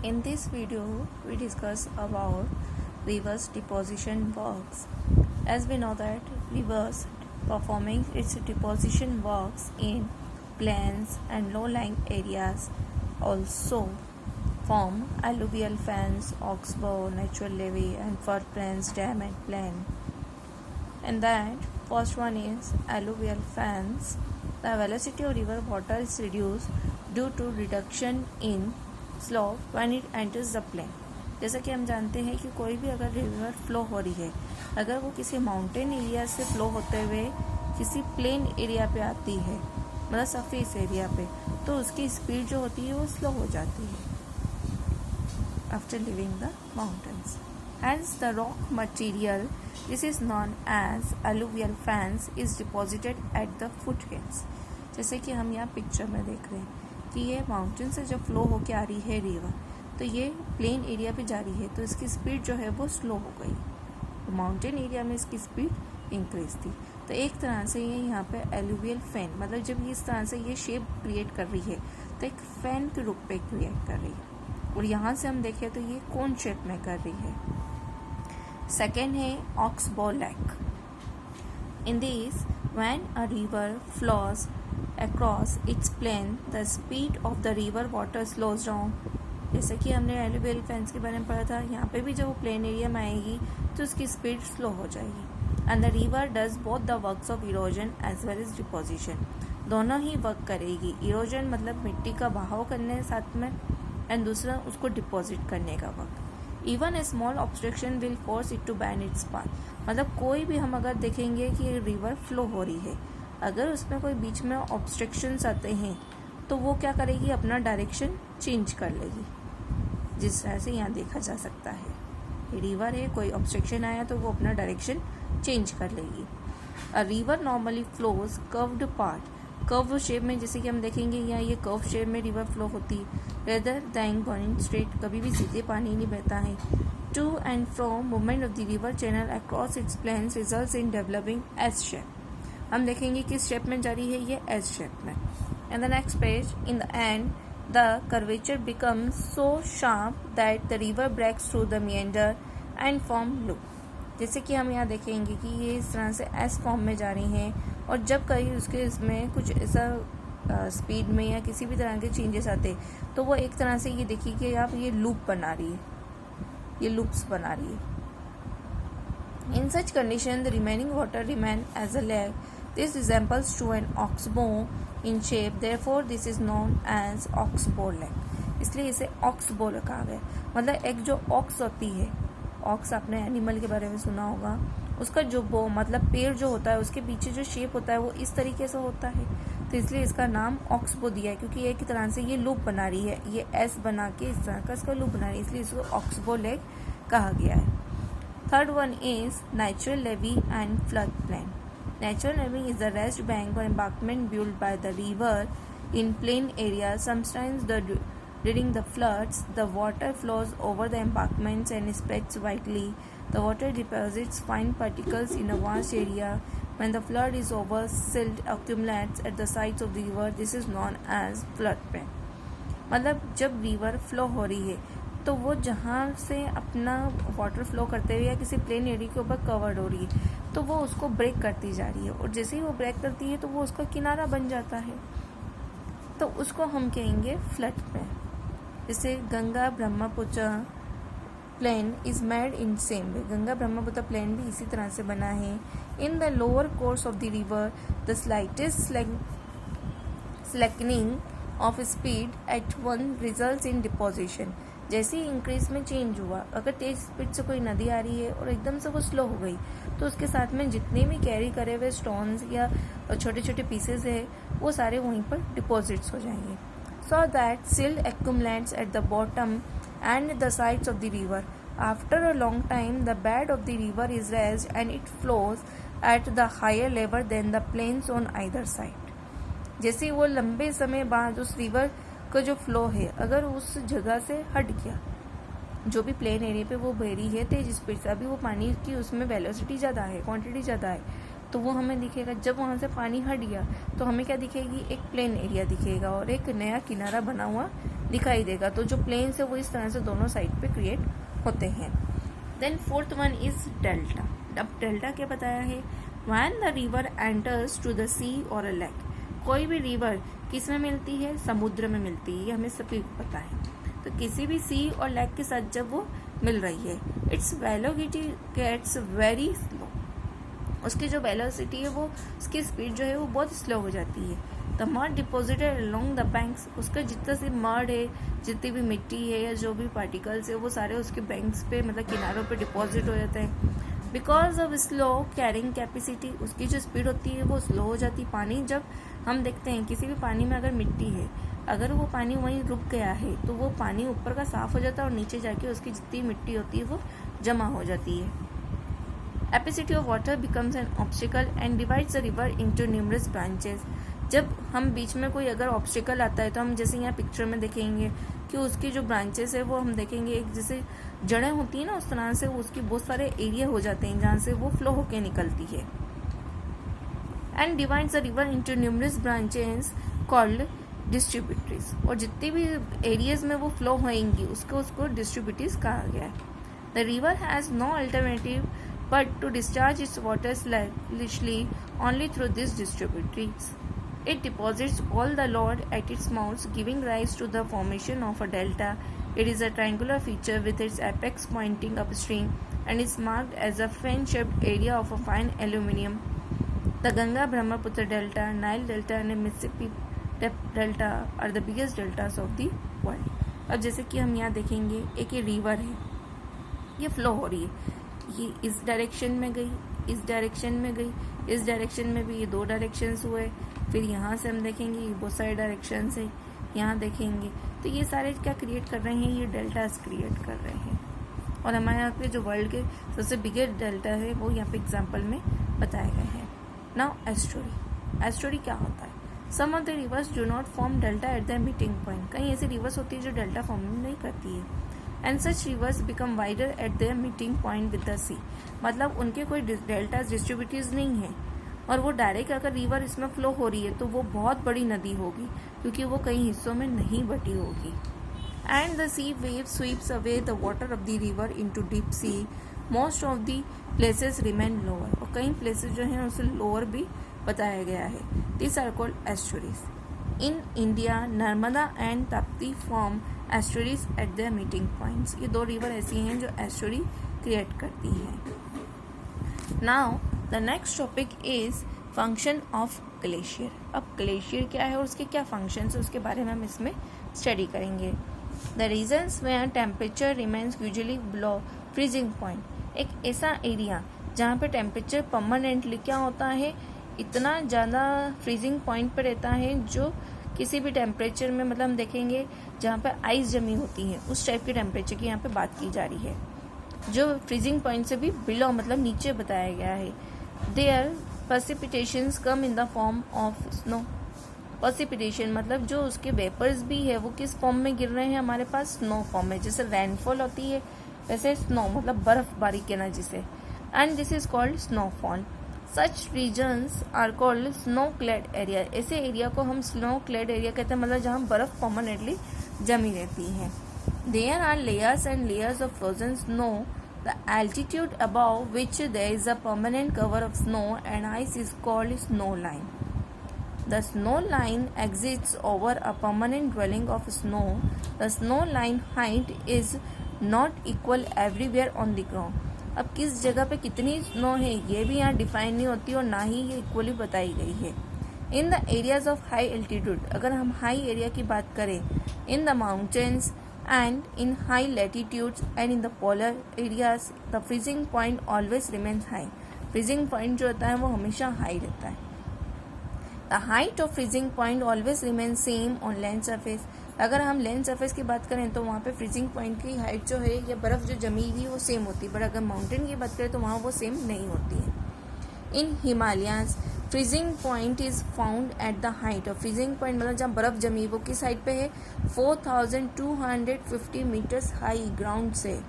In this video, we discuss about reverse deposition works. As we know that reverse performing its deposition works in plains and low-lying areas also form alluvial fans, oxbow, natural levee and floodplains, dam and plain. And that first one is alluvial fans. The velocity of river water is reduced due to reduction in slope when it enters the plain. जैसा कि हम जानते हैं कि कोई भी अगर river flow हो रही है, अगर वो किसी माउंटेन एरिया से फ्लो होते हुए किसी प्लेन एरिया पे आती है, मतलब सरफेस एरिया पे, तो उसकी स्पीड जो होती है वो स्लो हो जाती है after living the mountains. Hence the rock material, this is known as alluvial fans, is deposited at the foothills. जैसे कि हम यहाँ पिक्चर में देख रहे हैं कि ये माउंटेन से जब फ्लो होके आ रही है रिवर, तो ये प्लेन एरिया पे जा रही है, तो इसकी स्पीड जो है वो स्लो हो गई. तो माउंटेन एरिया में इसकी स्पीड इंक्रीज थी. तो एक तरह से ये यहाँ पे एलुवियल फैन, मतलब जब ये इस तरह से ये शेप क्रिएट कर रही है तो एक फैन के रूप पे क्रिएट कर रही है. और यहाँ से हम देखें तो ये कोन शेप में कर रही है. सेकेंड है oxbow lake. In this when a river flows across its plain, the speed of the river water slows down. जैसे कि हमने एलुवियल फैंस के बारे में पढ़ा था, यहाँ पे भी जब वो प्लेन एरिया में आएगी तो उसकी स्पीड स्लो हो जाएगी. And the river does both the works of erosion as well as deposition. दोनों ही वर्क करेगी. इरोजन मतलब मिट्टी का बहाव करने साथ में, एंड दूसरा उसको डिपॉजिट करने का work. Even a small obstruction will force it to bend its path. मतलब कोई भी हम अगर देखेंगे कि रिवर फ्लो हो रही है, अगर उसमें कोई बीच में ऑब्स्ट्रक्शंस आते हैं तो वो क्या करेगी, अपना डायरेक्शन चेंज कर लेगी. जिस तरह से यहाँ देखा जा सकता है, ये रिवर है, कोई ऑब्स्ट्रक्शन आया तो वो अपना डायरेक्शन चेंज कर लेगी. A river normally flows curved part, curve shape में, जैसे कि हम देखेंगे यहाँ ये कर्व शेप में रिवर फ्लो होती रेदर दैन गोइंग स्ट्रेट. कभी भी सीधे पानी नहीं बहता है. To and fro movement of the river channel across its plains results in developing S shape. हम देखेंगे किस शेप में जा रही है, ये एस शेप में. And the next page, in the end the curvature becomes so sharp that the river breaks through the meander and form loop. जैसे कि हम यहाँ देखेंगे कि ये इस तरह से एस फॉर्म में जा रही हैं, और जब कहीं उसके इसमें कुछ ऐसा स्पीड में या किसी भी तरह के चेंजेस आते तो वो एक तरह से ये देखिए कि आप ये लूप बना रही है, ये लूप्स बना रही है. In such condition, the remaining water remain as a lag. This resembles to an oxbow in shape. Therefore, this is known as oxbow lag. इसलिए इसे oxbow कहा गया. मतलब एक जो ox होती है, ox आपने एनिमल के बारे में सुना होगा, उसका जो बो मतलब पेड़ जो होता है उसके पीछे जो शेप होता है वो इस तरीके से होता है. तो इसलिए इसका नाम oxbow दिया है, क्योंकि एक तरह से ये लूप बना रही है, ये एस बना के इस तरह का इसका लूप बना रही है, इसलिए इसको oxbow lag कहा गया है. Third one is natural levee and floodplain. Natural levee is the rest bank or embankment built by the river in plain areas. Sometimes during the floods, the water flows over the embankments and spreads widely. The water deposits fine particles in a vast area. When the flood is over, silt accumulates at the sides of the river. This is known as floodplain. मतलब जब river flow हो रही है तो वो जहाँ से अपना वाटर फ्लो करते हुए या किसी प्लेन एरिया के ऊपर कवर्ड हो रही है तो वो उसको ब्रेक करती जा रही है, और जैसे ही वो ब्रेक करती है तो वो उसका किनारा बन जाता है, तो उसको हम कहेंगे फ्लड प्लेन. जैसे Ganga Brahmaputra plain is made in same way. Ganga Brahmaputra plain भी इसी तरह से बना है. In the lower course of the river the slightest slackening of speed at once results in deposition. जैसे ही इंक्रीज में चेंज हुआ, अगर तेज स्पीड से कोई नदी आ रही है और एकदम से वो स्लो हो गई तो उसके साथ में जितने भी कैरी करे हुए स्टोन्स या छोटे छोटे पीसेस है वो सारे वहीं पर डिपॉजिट्स हो जाएंगे. So that silt accumulates at the bottom and the sides of the river. After a long time the bed of the river is raised and it flows at the higher level than the plains on either side. जैसे वो लंबे समय बाद उस river का जो flow है अगर उस जगह से हट गया, जो भी प्लेन एरिया पे वो बह रही है तेज स्पीड से, अभी वो पानी की उसमें वेलोसिटी ज़्यादा है, क्वांटिटी ज़्यादा है, तो वो हमें दिखेगा। जब वहाँ से पानी हट गया तो हमें क्या दिखेगी, एक प्लेन एरिया दिखेगा और एक नया किनारा बना हुआ दिखाई देगा। तो जो प्लेन है वो इस तरह से दोनों साइड पे क्रिएट होते हैं। Then fourth one is delta. अब डेल्टा क्या बताया है, when the river enters to the sea और अ लेक। कोई भी रिवर किस में मिलती है, समुद्र में मिलती है, ये हमें सभी को पता है। तो किसी भी सी और लेक के साथ जब वो मिल रही है, its velocity gets very slow. उसकी जो वेलोसिटी है वो, उसकी स्पीड जो है वो बहुत स्लो हो जाती है। The mud deposited along the banks, उसका जितना सी मड है, जितनी भी मिट्टी है या जो भी पार्टिकल्स है वो सारे उसके बैंक्स पे मतलब किनारों पे डिपॉजिट हो जाते हैं। Because of slow carrying capacity, उसकी जो स्पीड होती है वो स्लो हो जाती है। पानी जब हम देखते हैं किसी भी पानी में अगर मिट्टी है, अगर वो पानी वहीं रुक गया है तो वो पानी ऊपर का साफ हो जाता है और नीचे जाके उसकी जितनी मिट्टी होती है वो जमा हो जाती है। Opacity of water becomes an obstacle and divides the river into numerous branches. जब हम बीच में कोई अगर ऑब्स्टिकल आता है तो हम जैसे यहाँ पिक्चर में देखेंगे कि उसकी जो ब्रांचेस है वो हम देखेंगे एक जैसे जड़ें होती है ना, उस तरह से उसकी बहुत सारे एरिया हो जाते हैं जहाँ से वो फ्लो होके निकलती है। And divides the river into numerous branches called distributaries. और जितनी भी एरियाज में वो फ्लो होएंगी उसको डिस्ट्रीब्यूटरीज कहा गया है। The river has no alternative but to discharge its water slavishly only through these distributaries. It deposits all the load at its mouths, giving rise to the formation of a delta. It is a triangular feature with its apex pointing upstream and is marked as a fan-shaped area of a fine aluminium. The Ganga Brahmaputra Delta, Nile Delta and Mississippi Delta are the biggest deltas of the world. अब जैसे कि हम यहाँ देखेंगे एक ये river है, ये फ्लो हो रही है, ये इस डायरेक्शन में गई, इस डायरेक्शन में गई, इस डायरेक्शन में भी ये दो डायरेक्शंस हुए। फिर यहाँ से हम देखेंगे ये बहुत सारे डायरेक्शंस है, यहाँ देखेंगे तो ये सारे क्या क्रिएट कर रहे हैं, ये डेल्टास क्रिएट कर रहे हैं। और हमारे यहाँ पे जो वर्ल्ड के सबसे बिगेस्ट डेल्टा है वो यहाँ पे एग्जाम्पल में बताए गए हैं। नाउ एस्टुरी। एस्टुरी क्या होता है, some of the rivers do not form delta at the meeting point. कहीं ऐसी रिवर्स होती है जो डेल्टा फॉर्म नहीं करती है। And such rivers become wider at their meeting point with the sea. मतलब उनके कोई डेल्टास डिस्ट्रीब्यूटरीज नहीं है और वो डायरेक्ट अगर रिवर इसमें फ्लो हो रही है तो वो बहुत बड़ी नदी होगी क्योंकि वो कई हिस्सों में नहीं बटी होगी। And the sea wave sweeps away the water of the river into deep sea. Most of the places remain lower, और कई प्लेसेस जो हैं उसे लोअर भी बताया गया है। This are called estuaries. In India Narmada and Tapti form estuaries at their meeting points. ये दो रिवर ऐसी हैं जो एस्टुरी क्रिएट करती हैं। Now the next topic is function of glacier. अब ग्लेशियर क्या है और उसके क्या फंक्शंस है उसके बारे में हम इसमें स्टडी करेंगे। The regions where temperature remains usually below freezing point. एक ऐसा एरिया जहाँ पे टेम्परेचर परमानेंटली क्या होता है, इतना ज़्यादा फ्रीजिंग पॉइंट पे रहता है जो किसी भी टेम्परेचर में मतलब हम देखेंगे जहाँ पे आइस जमी होती है उस टाइप के टेम्परेचर की यहाँ पे बात की जा रही है, जो फ्रीजिंग पॉइंट से भी बिलो मतलब नीचे बताया गया है। Their precipitations come in the form of snow. Precipitation मतलब जो उसके वेपर्स भी है वो किस फॉर्म में गिर रहे हैं हमारे पास, स्नो फॉर्म में। जैसे रेनफॉल होती है वैसे स्नो मतलब बर्फबारी कहना जिसे, and this is called snowfall. Such regions are called snow clad area. ऐसे एरिया को हम स्नो क्लेड एरिया कहते हैं, मतलब जहाँ बर्फ परमानेंटली जमी रहती है। There are layers and layers of frozen snow. The altitude above which there is a permanent cover of snow and ice is called snow line. The snow line exists over a permanent dwelling of snow. The snow line height is not equal everywhere on the ground. अब किस जगह पे कितनी snow है ये भी यहाँ define नहीं होती और ना ही ये इक्वली बताई गई है। In the areas of high altitude, अगर हम हाई एरिया की बात करें, in the mountains and in high latitudes and in the polar areas the freezing point always remains high. Freezing point जो होता है वो हमेशा हाई रहता है। The height of freezing point always remains same on land surface. अगर हम land surface की बात करें तो वहाँ पे फ्रीजिंग पॉइंट की हाइट जो है या बर्फ़ जो जमी हुई वो सेम होती है, बट अगर माउंटेन की बात करें तो वहाँ वो सेम नहीं होती है। In Himalayas freezing point is found at the height of, freezing point मतलब जहाँ बर्फ़ जमी वो किस हाइट पे है, 4250 मीटर्स हाई ग्राउंड से।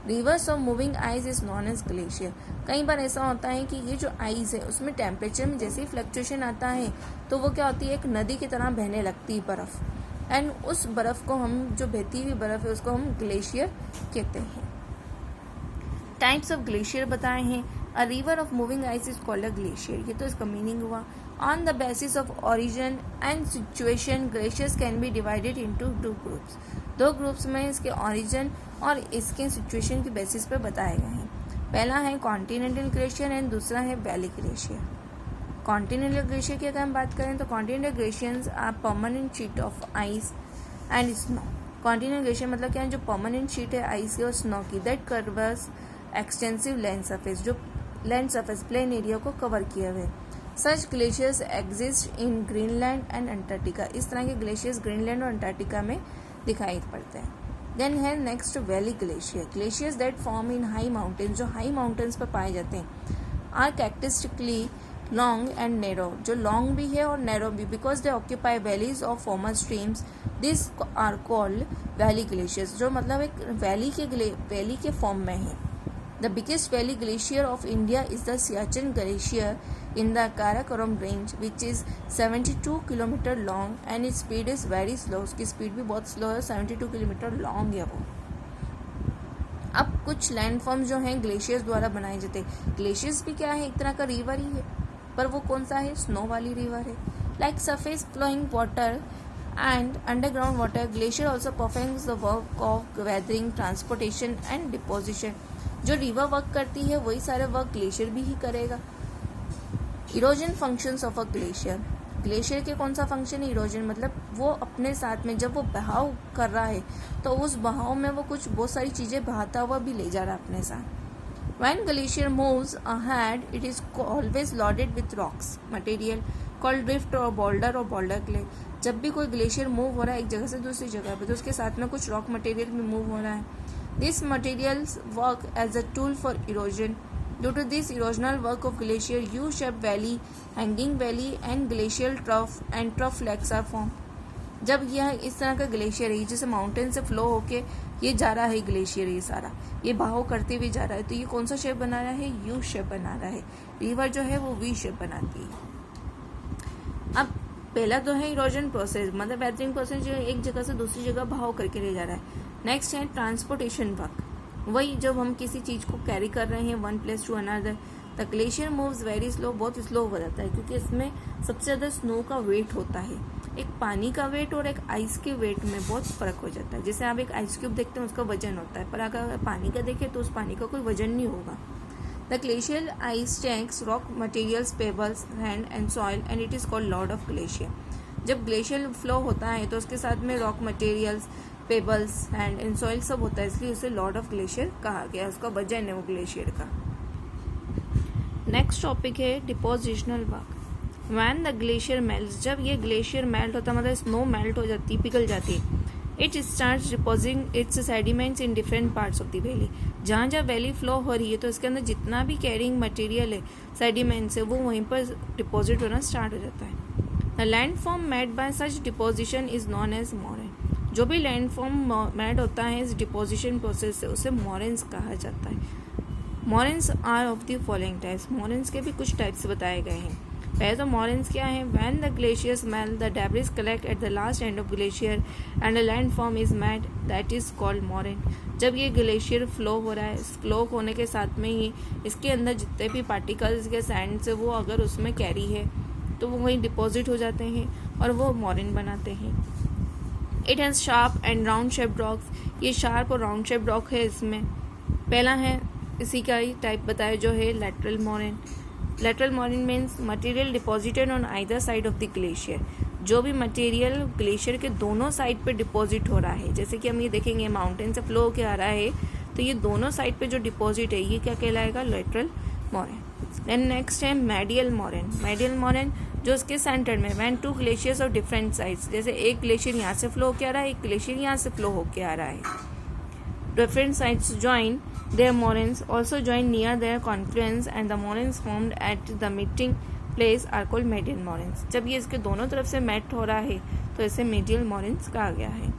Rivers of moving ice is known as glacier. कई बार ऐसा होता है कि ये जो आइस है उसमें टेम्परेचर में जैसे ही फ्लक्चुएशन आता है तो वो क्या होती है, एक नदी की तरह बहने लगती है बर्फ़, एंड उस बर्फ़ को हम, जो बहती हुई बर्फ़ है उसको हम ग्लेशियर कहते हैं। टाइप्स ऑफ ग्लेशियर बताए हैं। A river of moving ice is called a glacier, ये तो इसका मीनिंग हुआ। On the basis of origin and situation glaciers can be divided into 2 groups. 2 groups में इसके ओरिजिन और इसके सिचुएशन के बेसिस पे बताए गए हैं। पहला है कॉन्टिनेंटल ग्लेशियर एंड दूसरा है वैली ग्लेशियर। कॉन्टिनेंटल ग्लेशियर की अगर हम बात करें तो continental glaciers are permanent sheet of ice and snow. Continental glacier मतलब क्या है, जो परमानेंट शीट है आइस की और स्नो की, that covers extensive land surface, जो लैंड सरफेस प्लेन एरिया को कवर किया हुआ है। Such glaciers exist in Greenland and Antarctica. इस तरह के ग्लेशियर्स ग्रीनलैंड और अंटार्कटिका में दिखाई पड़ते हैं। देन है next valley glacier. Glaciers that form in high mountains, जो हाई माउंटेन्स पर पाए जाते हैं, are characteristically long and narrow, जो लॉन्ग भी है और नैरो भी, because they occupy valleys of former streams, this are called valley glaciers, जो मतलब एक वैली के फॉर्म में है। The biggest valley glacier of India is the Siachen Glacier in the Karakoram range, which is 72 kilometre long and its speed is very slow. उसकी speed भी बहुत slow है, 72 किलोमीटर लॉन्ग है वो। अब कुछ लैंडफॉर्म जो हैं ग्लेशियर्स द्वारा बनाए जाते हैं। ग्लेशियर्स भी क्या है, एक तरह का रिवर ही है, पर वो कौन सा है, स्नो वाली रिवर है। Like surface flowing water and underground water, glacier also performs the work of weathering, transportation and deposition. जो रिवर वर्क करती है वही सारे वर्क ग्लेशियर भी ही करेगा। Erosion functions of a glacier. Glacier के कौन सा फंक्शन है, इरोजन, मतलब वो अपने साथ में जब वो बहाव कर रहा है तो उस बहाव में वो कुछ बहुत सारी चीज़ें बहाता हुआ भी ले जा रहा है अपने साथ। When glacier moves ahead, it is always loaded with rocks material called drift or boulder clay. जब भी कोई ग्लेशियर मूव हो रहा है एक जगह से दूसरी जगह पे तो उसके साथ में कुछ रॉक मटेरियल भी मूव हो रहा है। These materials work as a tool for erosion. Due to this erosional work of glacier, U-shaped valley, hanging valley and glacial trough lakes are formed. जब यह इस तरह का ग्लेशियर है जैसे माउंटेन से फ्लो होके ये जा रहा है ग्लेशियर, ये सारा ये बहाव करते हुए जा रहा है, तो ये कौन सा शेप बना रहा है, यू शेप बना रहा है। रिवर जो है वो वी शेप बनाती है। अब पहला तो है इरोजन प्रोसेस, मतलब वेदरिंग प्रोसेस, जो एक जगह से दूसरी जगह बहाव करके ले जा रहा है। नेक्स्ट है ट्रांसपोर्टेशन वर्क, वही जब हम किसी चीज़ को कैरी कर रहे हैं one place to another. The glacier moves very slow, बहुत स्लो हो जाता है क्योंकि इसमें सबसे ज़्यादा स्नो का वेट होता है। एक पानी का वेट और एक आइस के वेट में बहुत फ़र्क हो जाता है। जैसे आप एक आइस क्यूब देखते हैं उसका वजन होता है, पर अगर पानी का देखें तो उस पानी का कोई वजन नहीं होगा। The glacial ice takes rock materials, pebbles, sand and soil and it is called load of glacier. जब ग्लेशियल फ्लो होता है तो उसके साथ में rock materials, pebbles, sand and soil सब होता है, इसलिए उसे लॉर्ड ऑफ ग्लेशियर कहा गया, उसका वजन है वो ग्लेशियर का। नेक्स्ट टॉपिक है depositional work. When the glacier melt, जब ये ग्लेशियर मेल्ट होता है मतलब स्नो मेल्ट हो जाती है, पिघल जाती है, it starts depositing its sediments in different parts of the valley. जहाँ जहाँ वैली फ्लो हो रही है तो इसके अंदर जितना भी कैरिंग मटेरियल है, सेडिमेंट्स है, वो वहीं पर डिपॉजिट होना स्टार्ट हो जाता है। The landform made by such deposition is known as moraine. जो भी लैंडफॉर्म मेड होता है इस डिपोजिशन प्रोसेस से उसे मोरेन्स कहा जाता है। Moraines are of the following types, moraines के भी कुछ टाइप्स बताए गए हैं। पहले तो मोरेन्स क्या है, when the glaciers melt the debris collect at the last end of glacier and a landform is made, that is called moraine. जब ये ग्लेशियर फ्लो हो रहा है, फ्लो होने के साथ में ही इसके अंदर जितने भी पार्टिकल्स के सैंड से वो अगर उसमें कैरी है तो वो वहीं डिपॉजिट हो जाते हैं और वो मोरेन बनाते हैं। It has sharp and round shape rocks, ये शार्प और राउंड शेप रॉक है इसमें। पहला है इसी का ही टाइप बताया जो है lateral moraine. Lateral moraine means material deposited on either side of the glacier, जो भी मटेरियल ग्लेशियर के दोनों साइड पे डिपॉजिट हो रहा है। जैसे कि हम ये देखेंगे माउंटेन से फ्लो होकर आ रहा है तो ये दोनों साइड पे जो डिपॉजिट है ये क्या कहलाएगा, लेटरल मोरेन। देन नेक्स्ट है मेडियल मोरेन। मेडियल मोरेन जो उसके सेंटर में, when two glaciers of different sides, जैसे एक ग्लेशियर यहाँ से फ्लो होकर आ रहा है, एक ग्लेशियर यहाँ से फ्लो होकर आ रहा है, different sides join their moraines also join near their confluence and the moraines formed at the meeting place are called medial moraines। जब ये इसके दोनों तरफ से मेट हो रहा है तो इसे medial moraines कहा गया है।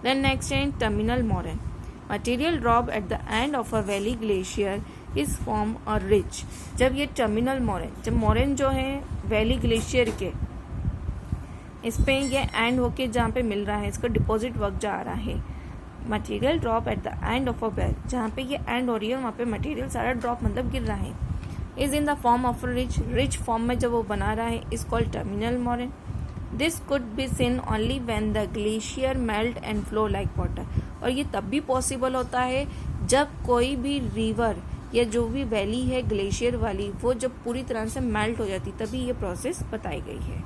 Then next है terminal moraine। Material drop at the end of a valley glacier is form a rich. जब ये टर्मिनल मोरेन, जब मोरेन जो है वैली ग्लेशियर के इस पे ये एंड होके जहाँ पे मिल रहा है, इसका डिपॉजिट वर्क जा रहा है। Material drop at the end of a well, जहाँ पे ये एंड हो रही है वहाँ पे मटेरियल सारा ड्रॉप मतलब गिर रहा है। Is in the form of ridge, ridge form में जब वो बना रहा है is called terminal moraine. This could be seen only when the glacier melt and flow like water. और ये तब भी पॉसिबल होता है जब कोई भी रिवर या जो भी वैली है ग्लेशियर वाली, वो जब पूरी तरह से मेल्ट हो जाती, तभी ये प्रोसेस बताई गई है।